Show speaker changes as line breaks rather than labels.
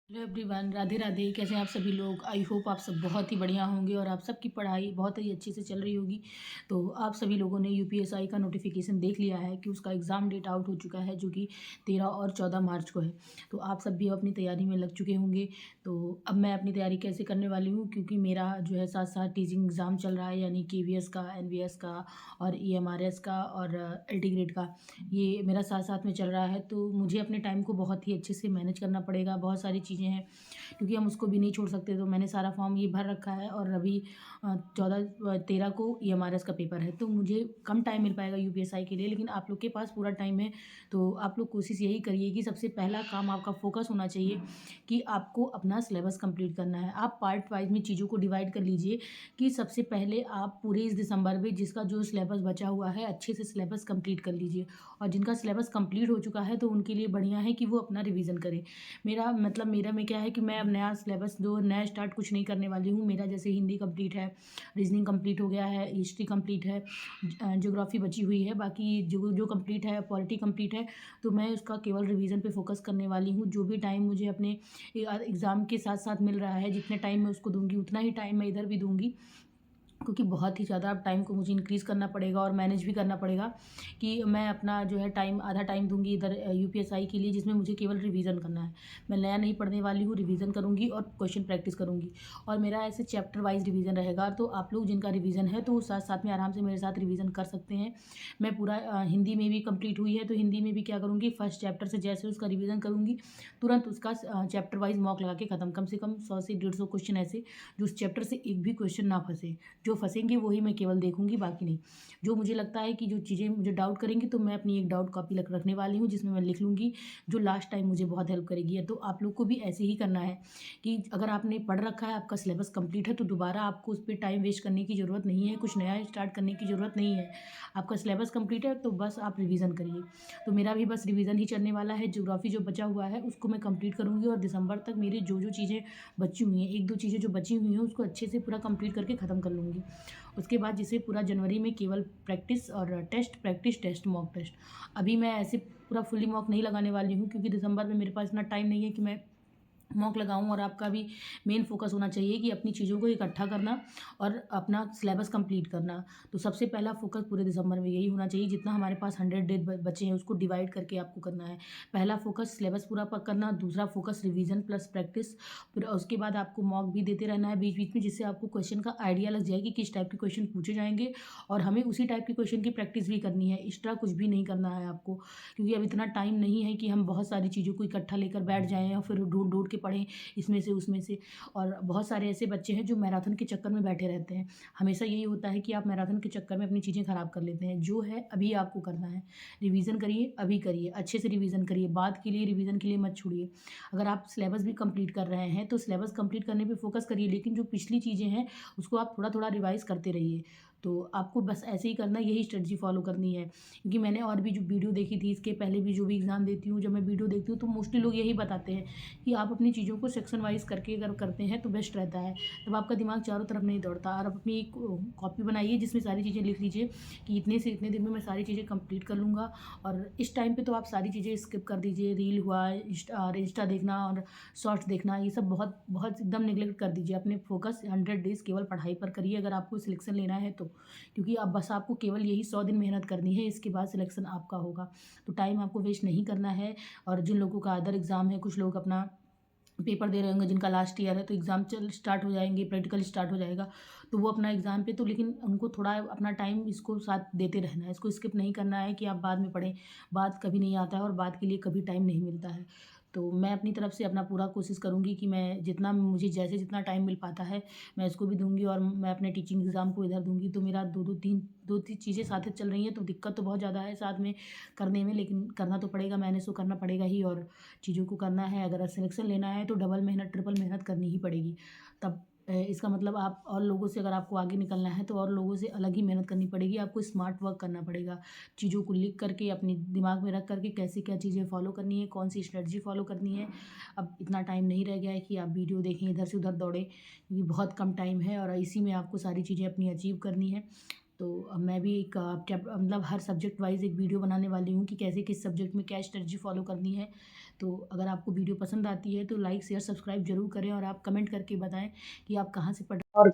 Hello everyone, Radhe Radhe. कैसे हैं आप सभी लोग? आई होप आप सब बहुत ही बढ़िया होंगे और आप सबकी पढ़ाई बहुत ही अच्छे से चल रही होगी। तो आप सभी लोगों ने यूपीएसआई का नोटिफिकेशन देख लिया है कि उसका एग्ज़ाम डेट आउट हो चुका है, जो कि 13 और 14 मार्च को है। तो आप सब भी अपनी तैयारी में लग चुके होंगे। तो अब मैं अपनी तैयारी कैसे करने वाली हूँ, क्योंकि मेरा जो है साथ साथ टीचिंग एग्ज़ाम चल रहा है, यानी केवीएस का, एनवीएस का और ईएमआरएस का और एलटी ग्रेड का, ये मेरा साथ साथ में चल रहा है। तो मुझे अपने टाइम को बहुत ही अच्छे से मैनेज करना पड़ेगा। बहुत सारी चीज़ें हैं क्योंकि हम उसको भी नहीं छोड़ सकते। तो मैंने सारा फॉर्म ये भर रखा है और अभी 13 को ईएमआरएस का पेपर है, तो मुझे कम टाइम मिल पाएगा यूपीएसआई के लिए, लेकिन आप लोग के पास पूरा टाइम है। तो आप लोग कोशिश यही करिए कि सबसे पहला काम आपका फोकस होना चाहिए कि आपको अपना सिलेबस कंप्लीट करना है। आप पार्ट वाइज में चीज़ों को डिवाइड कर लीजिए कि सबसे पहले आप पूरे इस दिसंबर में जिसका जो सिलेबस बचा हुआ है अच्छे से सिलेबस कंप्लीट कर लीजिए, और जिनका सिलेबस कंप्लीट हो चुका है तो उनके लिए बढ़िया है कि वो अपना रिवीजन करें। मेरा में क्या है कि मैं अब नया सिलेबस जो नया स्टार्ट कुछ नहीं करने वाली हूँ। मेरा जैसे हिंदी कंप्लीट है, रीजनिंग कंप्लीट हो गया है, हिस्ट्री कंप्लीट है, ज्योग्राफी बची हुई है, बाकी जो जो कंप्लीट है, पॉलिटी कंप्लीट है। तो मैं उसका केवल रिवीजन पे फोकस करने वाली हूँ। जो भी टाइम मुझे अपने एग्ज़ाम के साथ साथ मिल रहा है, जितने टाइम मैं उसको दूंगी उतना ही टाइम मैं इधर भी दूंगी, क्योंकि बहुत ही ज़्यादा अब टाइम को मुझे इंक्रीज़ करना पड़ेगा और मैनेज भी करना पड़ेगा कि मैं अपना जो है टाइम, आधा टाइम दूंगी इधर यूपीएसआई के लिए, जिसमें मुझे केवल रिवीजन करना है। मैं नया नहीं पढ़ने वाली हूँ, रिवीजन करूँगी और क्वेश्चन प्रैक्टिस करूँगी। और मेरा ऐसे चैप्टर वाइज रिवीजन रहेगा। तो आप लोग जिनका रिवीजन है तो वो साथ साथ में आराम से मेरे साथ रिवीजन कर सकते हैं। मैं पूरा हिंदी में भी कंप्लीट हुई है, तो हिंदी में भी क्या करूँगी, फर्स्ट चैप्टर से जैसे उसका रिवीजन करूँगी, तुरंत उसका चैप्टर वाइज मॉक लगा के ख़त्म। कम से कम 100 से 150 क्वेश्चन ऐसे जो उस चैप्टर से एक भी क्वेश्चन ना फंसे। जो फंसेंगे वही मैं केवल देखूंगी, बाकी नहीं। जो मुझे लगता है कि जो चीज़ें मुझे डाउट करेंगी, तो मैं अपनी एक डाउट कॉपी रखने वाली हूँ, जिसमें मैं लिख लूँगी, जो लास्ट टाइम मुझे बहुत हेल्प करेगी। तो आप लोग को भी ऐसे ही करना है कि अगर आपने पढ़ रखा है, आपका सिलेबस कंप्लीट है, तो दोबारा आपको उस पर टाइम वेस्ट करने की ज़रूरत नहीं है, कुछ नया स्टार्ट करने की ज़रूरत नहीं है। आपका सिलेबस कंप्लीट है तो बस आप रिवीजन करिए। तो मेरा भी बस रिवीजन ही चलने वाला है। ज्योग्राफी जो बचा हुआ है उसको मैं कंप्लीट करूँगी, और दिसंबर तक मेरी जो जो चीज़ें बची हुई हैं, एक दो चीज़ें जो बची हुई हैं, उसको अच्छे से पूरा कंप्लीट करके ख़त्म कर लूँगी। उसके बाद जिसे पूरा जनवरी में केवल प्रैक्टिस और test, practice test, mock test. अभी मैं ऐसे पूरा फुली मॉक नहीं लगाने वाली हूँ, क्योंकि दिसंबर में मेरे पास इतना टाइम नहीं है कि मैं मॉक लगाऊं। और आपका भी मेन फोकस होना चाहिए कि अपनी चीज़ों को इकट्ठा करना और अपना सिलेबस कंप्लीट करना। तो सबसे पहला फोकस पूरे दिसंबर में यही होना चाहिए। जितना हमारे पास 100 डेज बचे हैं उसको डिवाइड करके आपको करना है। पहला फोकस सिलेबस पूरा करना, दूसरा फोकस रिवीजन प्लस प्रैक्टिस। फिर उसके बाद आपको मॉक भी देते रहना है बीच बीच में, जिससे आपको क्वेश्चन का आइडिया लग जाए कि किस टाइप के क्वेश्चन पूछे जाएंगे, और हमें उसी टाइप के क्वेश्चन की प्रैक्टिस भी करनी है। एक्स्ट्रा कुछ भी नहीं करना है आपको, क्योंकि अब इतना टाइम नहीं है कि हम बहुत सारी चीज़ों को इकट्ठा लेकर बैठ जाएँ और फिर ढूंढ ढूंढ के पढ़ें इसमें से उसमें से। और बहुत सारे ऐसे बच्चे हैं जो मैराथन के चक्कर में बैठे रहते हैं। हमेशा यही होता है कि आप मैराथन के चक्कर में अपनी चीज़ें ख़राब कर लेते हैं। जो है अभी आपको करना है, रिवीजन करिए, अभी करिए, अच्छे से रिवीजन करिए, बाद के लिए रिवीजन के लिए मत छोड़िए। अगर आप सिलेबस भी कंप्लीट कर रहे हैं तो सिलेबस कंप्लीट करने पे फोकस करिए, लेकिन जो पिछली चीज़ें हैं उसको आप थोड़ा थोड़ा रिवाइज करते रहिए। तो आपको बस ऐसे ही करना है, यही स्ट्रेटजी फॉलो करनी है। क्योंकि मैंने और भी जो वीडियो देखी थी, इसके पहले भी जो भी एग्ज़ाम देती हूँ, जब मैं वीडियो देखती हूँ तो मोस्टली लोग यही बताते हैं कि आप अपनी चीज़ों को सेक्शन वाइज करके अगर करते हैं तो बेस्ट रहता है। तब आपका दिमाग चारों तरफ नहीं दौड़ता। और आप अपनी एक कॉपी बनाइए जिसमें सारी चीज़ें लिख लीजिए कि इतने से इतने दिन में मैं सारी चीज़ें कंप्लीट कर लूँगा। और इस टाइम पे तो आप सारी चीज़ें स्किप कर दीजिए। रील हुआ, इंस्टा देखना और शॉर्ट्स देखना, ये सब बहुत बहुत एकदम निगलेक्ट कर दीजिए। अपने फोकस 100 डेज़ केवल पढ़ाई पर करिए, अगर आपको सिलेक्शन लेना है तो। क्योंकि अब बस आपको केवल यही 100 दिन मेहनत करनी है, इसके बाद सिलेक्शन आपका होगा। तो टाइम आपको वेस्ट नहीं करना है। और जिन लोगों का अदर एग्ज़ाम है, कुछ लोग अपना पेपर दे रहे होंगे, जिनका लास्ट ईयर है, तो एग्ज़ाम चल स्टार्ट हो जाएंगे, प्रैक्टिकल स्टार्ट हो जाएगा, तो वो अपना एग्ज़ाम पे तो, लेकिन उनको थोड़ा अपना टाइम इसको साथ देते रहना है। इसको स्किप नहीं करना है कि आप बाद में पढ़ें। बाद कभी नहीं आता है और बाद के लिए कभी टाइम नहीं मिलता है। तो मैं अपनी तरफ से अपना पूरा कोशिश करूँगी कि मैं जितना मुझे जैसे जितना टाइम मिल पाता है मैं इसको भी दूँगी, और मैं अपने टीचिंग एग्ज़ाम को इधर दूँगी। तो मेरा दो तीन चीज़ें साथ ही चल रही हैं, तो दिक्कत तो बहुत ज़्यादा है साथ में करने में, लेकिन करना तो पड़ेगा, मैंने सो करना पड़ेगा ही। और चीज़ों को करना है, अगर सिलेक्शन लेना है तो डबल मेहनत, ट्रिपल मेहनत करनी ही पड़ेगी। तब इसका मतलब आप और लोगों से, अगर आपको आगे निकलना है तो और लोगों से अलग ही मेहनत करनी पड़ेगी। आपको स्मार्ट वर्क करना पड़ेगा, चीज़ों को लिख करके अपने दिमाग में रख करके कैसे क्या चीज़ें फॉलो करनी है, कौन सी स्ट्रेटजी फॉलो करनी है। अब इतना टाइम नहीं रह गया है कि आप वीडियो देखें, इधर से उधर दौड़ें, क्योंकि बहुत कम टाइम है और इसी में आपको सारी चीज़ें अपनी अचीव करनी है। तो अब मैं भी एक मतलब हर सब्जेक्ट वाइज़ एक वीडियो बनाने वाली हूँ कि कैसे किस सब्जेक्ट में क्या स्ट्रेटजी फ़ॉलो करनी है। तो अगर आपको वीडियो पसंद आती है तो लाइक, शेयर, सब्सक्राइब ज़रूर करें और आप कमेंट करके बताएँ कि आप कहाँ से पढ़ और